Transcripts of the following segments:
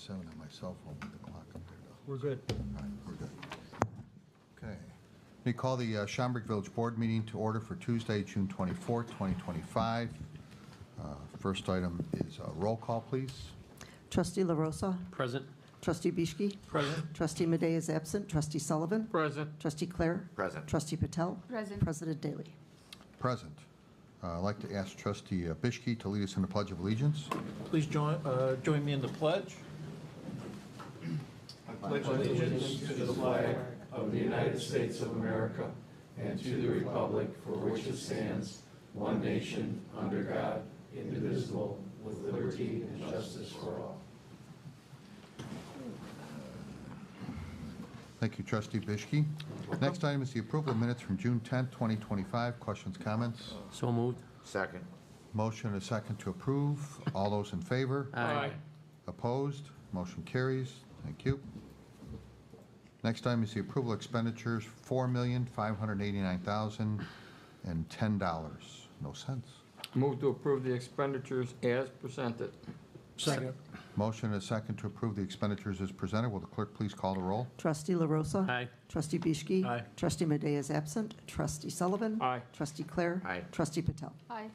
7 on my cell phone with the clock up there, though. We're good. All right, we're good. Okay. We call the Schaumburg Village Board meeting to order for Tuesday, June 24th, 2025. First item is roll call, please. Trustee LaRosa. Present. Trustee Bishki. Present. Trustee Madej is absent. Trustee Sullivan. Present. Trustee Clare. Present. Trustee Patel. Present. President Daly. Present. I'd like to ask Trustee Bishki to lead us in the Pledge of Allegiance. Please join me in the pledge. I pledge allegiance to the flag of the United States of America and to the republic for which it stands, one nation, under God, indivisible, with liberty and justice for all. Thank you, Trustee Bishki. Next item is the approval of minutes from June 10th, 2025. Questions, comments? So moved. Second. Motion and a second to approve. All those in favor? Aye. Opposed? Motion carries. Thank you. Next item is the approval of expenditures, $4,589,010. No cents. Move to approve the expenditures as presented. Second. Motion and a second to approve the expenditures as presented. Will the clerk please call the roll? Trustee LaRosa. Aye. Trustee Bishki. Aye. Trustee Madej is absent. Trustee Sullivan. Aye. Trustee Clare. Aye. Trustee Patel. Aye.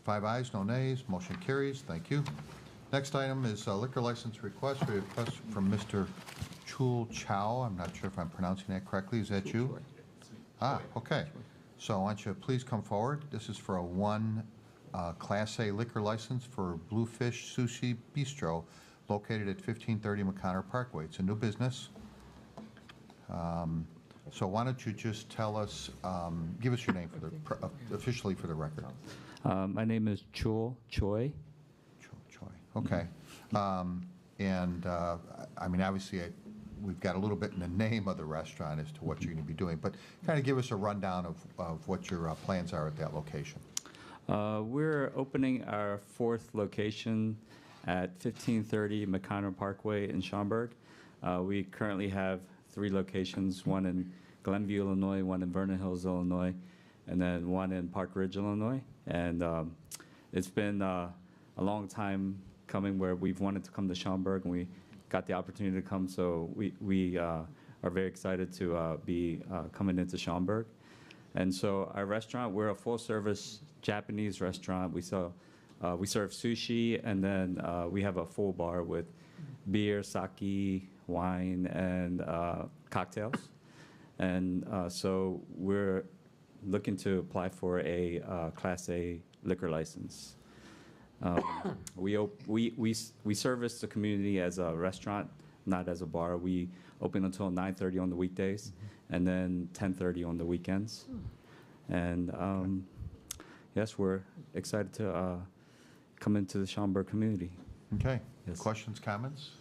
5 ayes, no nays. Motion carries. Thank you. Next item is liquor license request. We request from Mr. Chul Chow. I'm not sure if I'm pronouncing that correctly. Is that you? Ah, okay. So why don't you please come forward. This is for a Class A liquor license for Bluefish Sushi Bistro located at 1530 McConnell Parkway. It's a new business. So why don't you just tell us, give us your name for the officially for the record. My name is Chul Choi. Choi. Okay. I mean, obviously, we've got a little bit in the name of the restaurant as to what you're going to be doing, but kind of give us a rundown of what your plans are at that location. We're opening our 4th location at 1530 McConnell Parkway in Schaumburg. We currently have 3 locations, one in Glenview, Illinois, one in Vernon Hills, Illinois, and then one in Park Ridge, Illinois. And it's been a long time coming where we've wanted to come to Schaumburg, and we got the opportunity to come, so we are very excited to be coming into Schaumburg. And so our restaurant, we're a full-service Japanese restaurant. We serve sushi, and then we have a full bar with beer, sake, wine, and cocktails. And so we're looking to apply for a Class A liquor license. We service the community as a restaurant, not as a bar. We open until 9:30 on the weekdays, and then 10:30 on the weekends. And yes, we're excited to come into the Schaumburg community. Okay. Yes. Questions, comments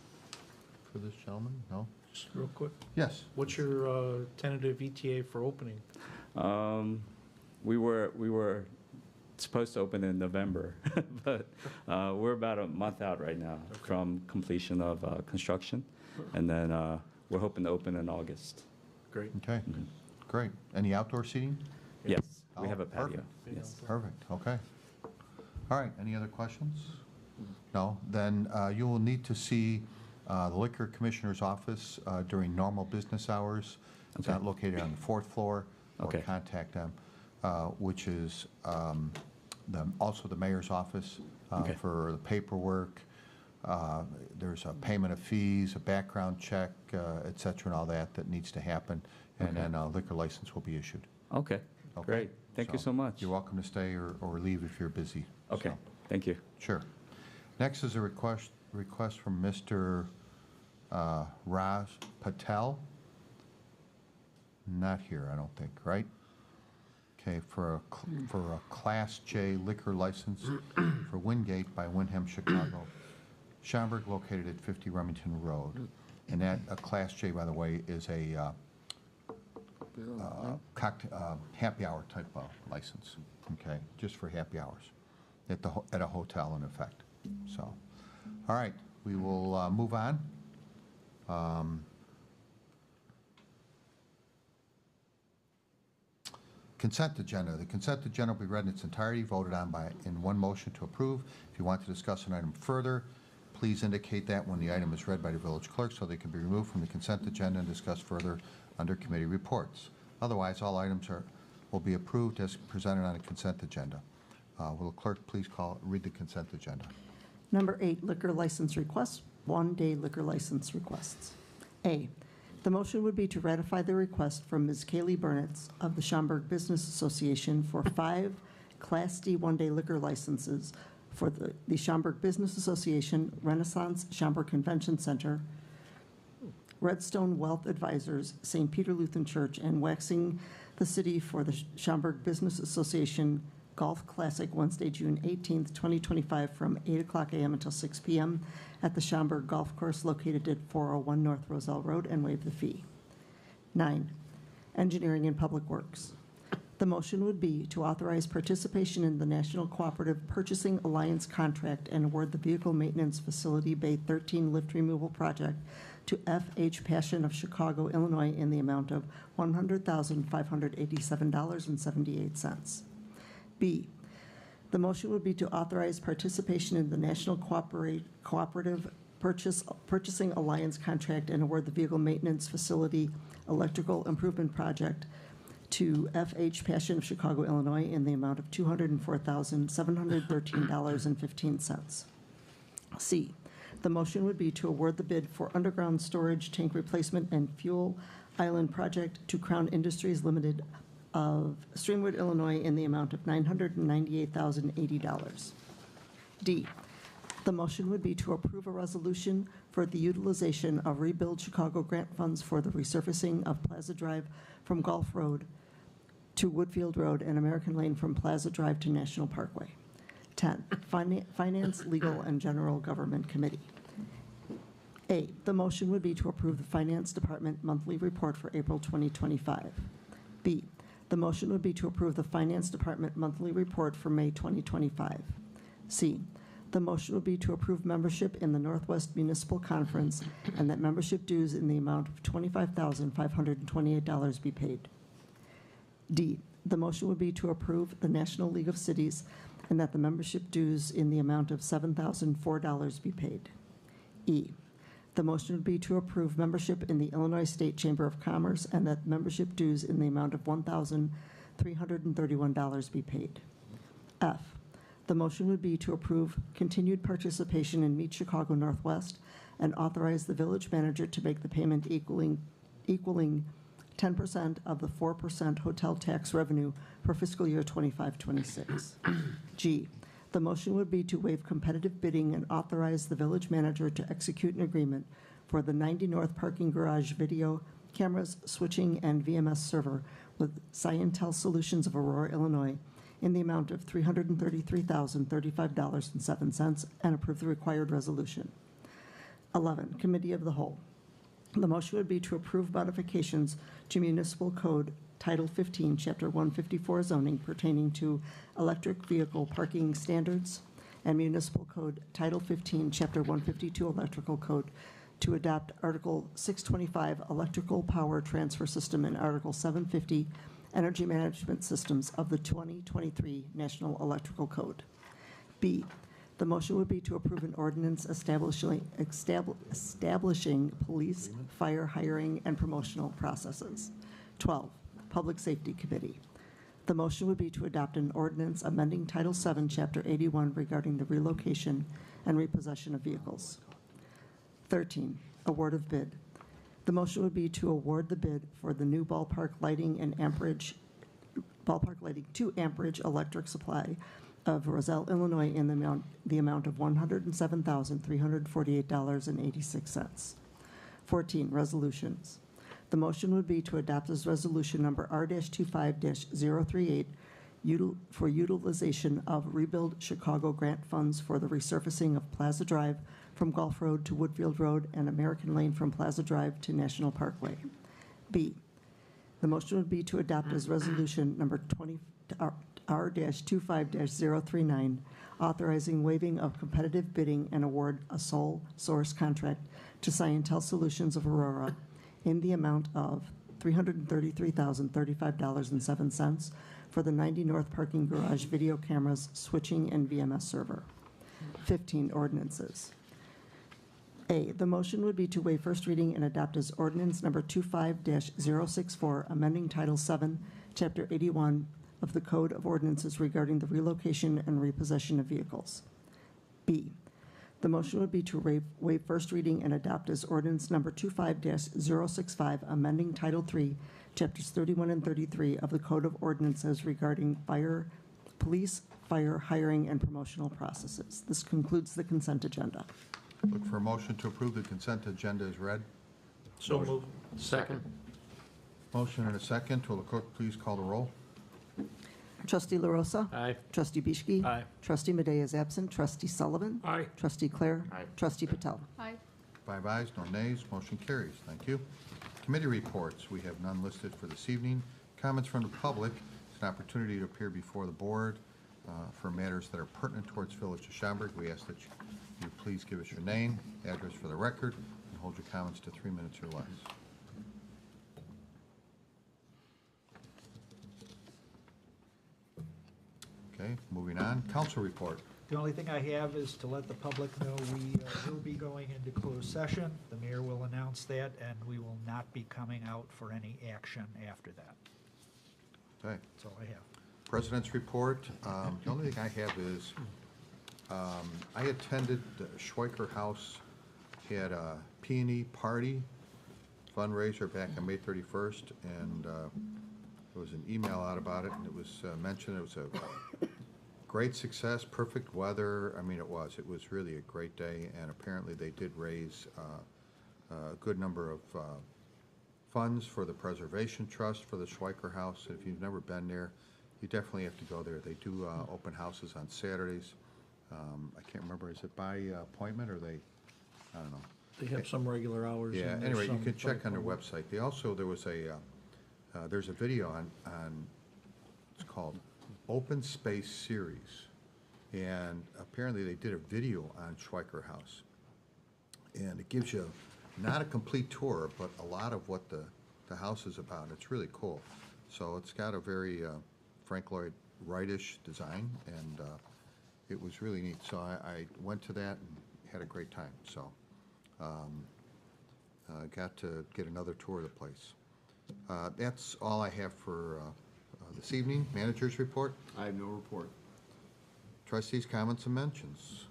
for this gentleman? No? Just real quick. Yes. What's your tentative ETA for opening? We were supposed to open in November, but we're about a month out right now from completion of construction, and then we're hoping to open in August. Great. Okay. Great. Any outdoor seating? Yes, we have a Perfect. patio. Yes. Perfect. Okay. All right. Any other questions? No? Then you will need to see the Liquor Commissioner's office during normal business hours. It's Okay. not located on the 4th floor. Or Okay. contact them, which is also the mayor's office Okay. for the paperwork. There's a payment of fees, a background check, et cetera, and all that needs to happen. And Okay. then a liquor license will be issued. Okay. Okay? Great. Thank you so much. You're welcome to stay or leave if you're busy. Okay. So, Thank you. sure. Next is a request from Mr. Russ Patel. Not here, I don't think, right? Okay, for a Class J liquor license for Wingate by Wyndham Chicago, Schaumburg, located at 50 Remington Road. And that, a Class J, by the way, is a happy hour type of license, okay? Just for happy hours at a hotel in effect. So, all right, we will move on. Consent agenda. The consent agenda will be read in its entirety, voted on in one motion to approve. If you want to discuss an item further, please indicate that when the item is read by the village clerk so they can be removed from the consent agenda and discussed further under committee reports. Otherwise, all items will be approved as presented on the consent agenda. Will the clerk please read the consent agenda? Number 8, liquor license requests, one-day liquor license requests. A, the motion would be to ratify the request from Ms. Kaylee Burnitz of the Schaumburg Business Association for 5 Class D one-day liquor licenses for the Schaumburg Business Association, Renaissance Schaumburg Convention Center, Redstone Wealth Advisors, St. Peter Lutheran Church, and Waxing the City for the Schaumburg Business Association Golf Classic, Wednesday, June 18th, 2025, from 8 o'clock a.m. until 6 p.m. at the Schaumburg Golf Course located at 401 North Roselle Road, and waive the fee. 9, Engineering and Public Works. The motion would be to authorize participation in the National Cooperative Purchasing Alliance contract and award the Vehicle Maintenance Facility Bay 13 lift removal project to F.H. Passion of Chicago, Illinois, in the amount of $100,587.78. B, the motion would be to authorize participation in the National Cooperative Purchasing Alliance contract and award the Vehicle Maintenance Facility Electrical Improvement Project to F.H. Passion of Chicago, Illinois, in the amount of $204,713.15. C, the motion would be to award the bid for underground storage tank replacement and fuel island project to Crown Industries Limited of Streamwood, Illinois, in the amount of $998,080. D, the motion would be to approve a resolution for the utilization of Rebuild Chicago grant funds for the resurfacing of Plaza Drive from Gulf Road to Woodfield Road and American Lane from Plaza Drive to National Parkway. 10, Finance, Legal, and General Government Committee. A, the motion would be to approve the Finance Department monthly report for April 2025. B, the motion would be to approve the Finance Department monthly report for May 2025. C, the motion would be to approve membership in the Northwest Municipal Conference and that membership dues in the amount of $25,528 be paid. D, the motion would be to approve the National League of Cities and that the membership dues in the amount of $7,004 be paid. E, the motion would be to approve membership in the Illinois State Chamber of Commerce and that membership dues in the amount of $1,331 be paid. F, the motion would be to approve continued participation in Meet Chicago Northwest and authorize the village manager to make the payment equaling 10% of the 4% hotel tax revenue for fiscal year 25-26. G, the motion would be to waive competitive bidding and authorize the village manager to execute an agreement for the 90 North Parking Garage video cameras, switching, and VMS server with Scientel Solutions of Aurora, Illinois, in the amount of $333,035.07 and approve the required resolution. 11, Committee of the Whole. The motion would be to approve modifications to Municipal Code Title 15, Chapter 154 zoning pertaining to electric vehicle parking standards, and Municipal Code Title 15, Chapter 152 Electrical Code to adopt Article 625 Electrical Power Transfer System and Article 750 Energy Management Systems of the 2023 National Electrical Code. B, the motion would be to approve an ordinance establishing police, fire, hiring, and promotional processes. 12, Public Safety Committee. The motion would be to adopt an ordinance amending Title 7, Chapter 81 regarding the relocation and repossession of vehicles. 13, Award of Bid. The motion would be to award the bid for the new ballpark lighting and Amperage to Amperage Electric Supply of Roselle, Illinois, in the amount of $107,348.86. 14, Resolutions. The motion would be to adopt as resolution number R-25-038 for utilization of Rebuild Chicago grant funds for the resurfacing of Plaza Drive from Gulf Road to Woodfield Road and American Lane from Plaza Drive to National Parkway. B, the motion would be to adopt as resolution number R-25-039, authorizing waiving of competitive bidding and award a sole source contract to Scientel Solutions of Aurora in the amount of $333,035.07 for the 90 North Parking Garage video cameras, switching, and VMS server. 15, Ordinances. A, the motion would be to waive first reading and adopt as ordinance number 25-064, amending Title 7, Chapter 81 of the Code of Ordinances regarding the relocation and repossession of vehicles. B, the motion would be to waive first reading and adopt as ordinance number 25-065, amending Title 3, Chapters 31 and 33 of the Code of Ordinances regarding police, fire, hiring, and promotional processes. This concludes the consent agenda. Look for a motion to approve the consent agenda as read. So moved. Second. Motion and a second. Will the clerk please call the roll? Trustee LaRosa? Aye. Trustee Bischke? Aye. Trustee Madej is absent. Trustee Sullivan? Aye. Trustee Clare? Aye. Trustee Patel? Aye. 5 ayes, no nays, motion carries. Thank you. Committee reports, we have none listed for this evening. Comments from the public, it's an opportunity to appear before the board for matters that are pertinent towards Village of Schaumburg. We ask that you please give us your name, address for the record, and hold your comments to 3 minutes or less. Okay, moving on. Council report. The only thing I have is to let the public know we will be going into closed session. The mayor will announce that, and we will not be coming out for any action after that. Okay. That's all I have. President's report. The only thing I have is, I attended the Schweiker House, had a P&E party fundraiser back on May 31st, and there was an email out about it, and it was mentioned it was a great success, perfect weather. I mean, it was really a great day, and apparently they did raise a good number of funds for the Preservation Trust for the Schweiker House. If you've never been there, you definitely have to go there. They do open houses on Saturdays. I can't remember, is it by appointment or they, I don't know. They have some regular hours. Yeah, and there's anyway, you some can check on their by website. They also, there was there's a video on, it's called Open Space Series. And apparently they did a video on Schweiker House. And it gives you not a complete tour, but a lot of what the house is about. It's really cool. So it's got a very Frank Lloyd Wright-ish design, and it was really neat. So I went to that and had a great time. So got to get another tour of the place. That's all I have for this evening. Manager's report. I have no report. Trustees' comments and mentions.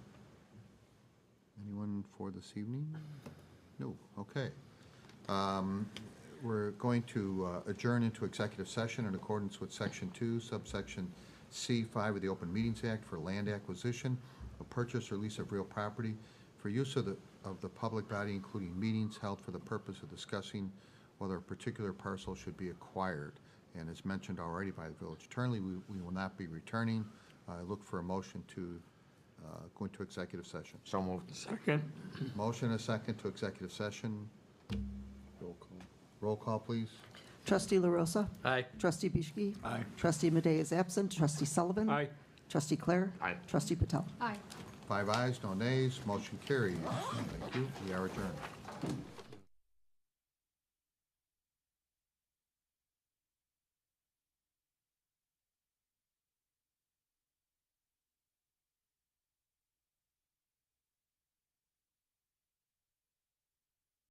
Anyone for this evening? No. Okay. We're going to adjourn into executive session in accordance with Section 2, subsection C5 of the Open Meetings Act for land acquisition, a purchase or lease of real property for use of the public body, including meetings held for the purpose of discussing whether a particular parcel should be acquired. And as mentioned already by the village attorney, we will not be returning. I look for a motion to go into executive session. So moved. Second. Motion and a second to executive session. Roll call. Roll call, please. Trustee LaRosa? Aye. Trustee Bischke? Aye. Trustee Madej is absent. Trustee Sullivan? Aye. Trustee Clare? Aye. Trustee Patel? Aye. 5 ayes, no nays, motion carries. Thank you. We are adjourned.